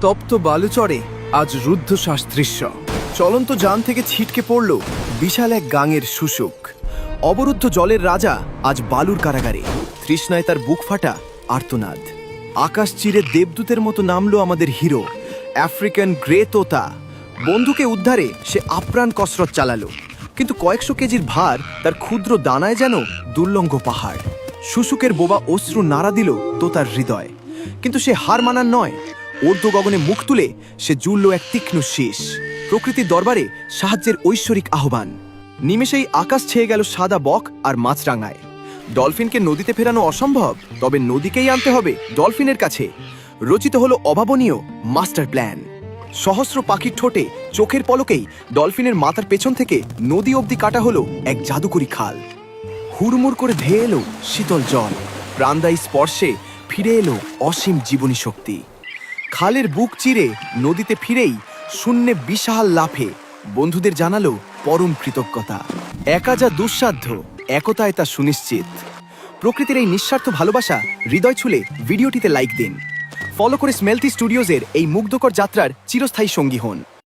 তপ্ত বালুচরে আজ রুদ্ধশ্বাস দৃশ্য। চলন্ত যান থেকে ছিটকে পড়ল বিশাল এক গাঙের শুশুক। অবরুদ্ধ জলের রাজা আজ বালুর কারাগারে, তৃষ্ণায় তার বুক ফাটা আর্তনাদ। আকাশ চিরে দেবদূতের মতো নামলো আমাদের হিরো, আফ্রিকান গ্রে তোতা। বন্ধুকে উদ্ধারে সে আপ্রাণ কসরত চালালো, কিন্তু কয়েকশো কেজির ভার তার ক্ষুদ্র দানায় যেন দুর্লঙ্ঘ পাহাড়। শুশুকের বোবা অশ্রু নাড়া দিল তোতার হৃদয়, কিন্তু সে হার মানার নয়। ঊর্ধ্ব গগনে মুখ তুলে সে জুড়ল এক তীক্ষ্ণ শীষ। প্রকৃতির দরবারে সাহায্যের ঐশ্বরিক আহ্বান। নিমেষেই আকাশ ছেয়ে গেল সাদা বক আর মাছরাঙায়। ডলফিনকে নদীতে ফেরানো অসম্ভব, তবে নদীকেই আনতে হবে ডলফিনের কাছে। রচিত হলো অভাবনীয় মাস্টার প্ল্যান। সহস্র পাখির ঠোঁটে চোখের পলকেই ডলফিনের মাথার পেছন থেকে নদী অবধি কাটা হলো এক জাদুকরি খাল। হুড়মুড় করে ধেয়ে এলো শীতল জল, প্রাণদায়ী স্পর্শে ফিরে এলো অসীম জীবনী শক্তি। খালের বুক চিরে নদীতে ফিরেই শূন্যে বিশাল লাফে বন্ধুদের জানালো পরম কৃতজ্ঞতা। একা যা দুঃসাধ্য, একতায় তা সুনিশ্চিত। প্রকৃতির এই নিঃস্বার্থ ভালোবাসা হৃদয় ছুঁলে ভিডিওটিতে লাইক দিন। ফলো করে স্মেলথি স্টুডিওজের এই মুগ্ধকর যাত্রার চিরস্থায়ী সঙ্গী হন।